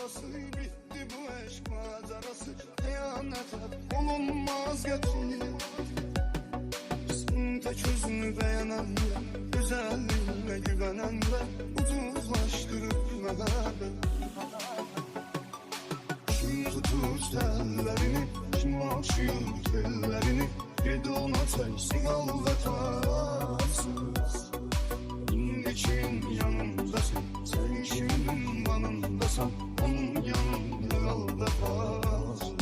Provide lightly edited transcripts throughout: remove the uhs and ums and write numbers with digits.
arası, bitti bu eşk macerası. Kıyanete olunmaz getir. Sen tek özünü beğenenler, güzelliğine güvenenler ucuzlaştırır mehabbet. Kim tutur tellerini, kim açıyor tellerini, yedi ona tersin aldatarsız. İndi kim yanındasın, sen kimin yanındasın, onun yanında aldatarsın.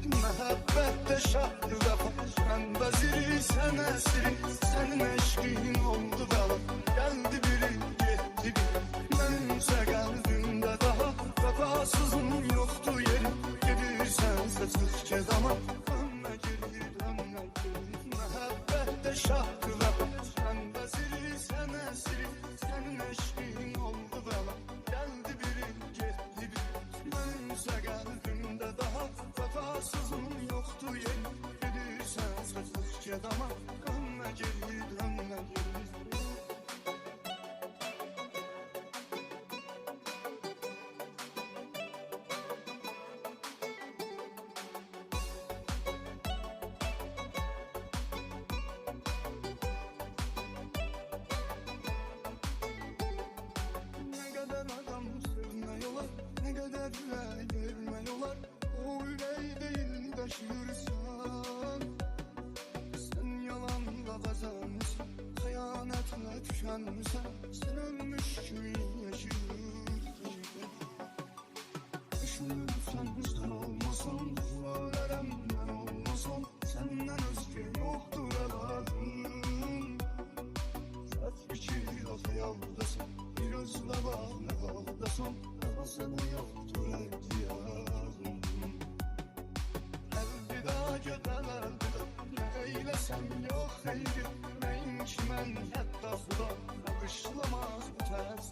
Mehabbette şartlı vefa, ben veziri sen esiri, senin eşkin oldu bela. Geldi biri gitti biri, benimse kalbimde daha vefasızın yoktu yeri. Gidirsense sık kedama, dönme geri dönme geri. Mehabbette şartlı vefa, ben veziri sen esiri, senin eşkin oldu bela. Geldi biri gitti biri, benimse kalbimde daha vefasızın yoktu yeri. Gidirsense sık kedama, dönme geri dönme geri. Ne kadar adam sevmiyorlar, ne kadar yüreği vermiyorlar. O yüreği değil taşıyorsan, sen yalanla kazanmışsın, hıyanetle tükenmişsin. Sen ölmüş gibi yaşıyorsun. Düşünürsen sen olmasan, duvarlarım ben olmasam, senden özgür yoktur evladım. Saç biçil o hayaldasın, bir özle bağlı haldasın, ama sana yoktur ihtiyacım. Elvida gödel elvida, ne eylesem yok eydir. Neymiş mən hətta xuda, bağışlamaz bu tərs.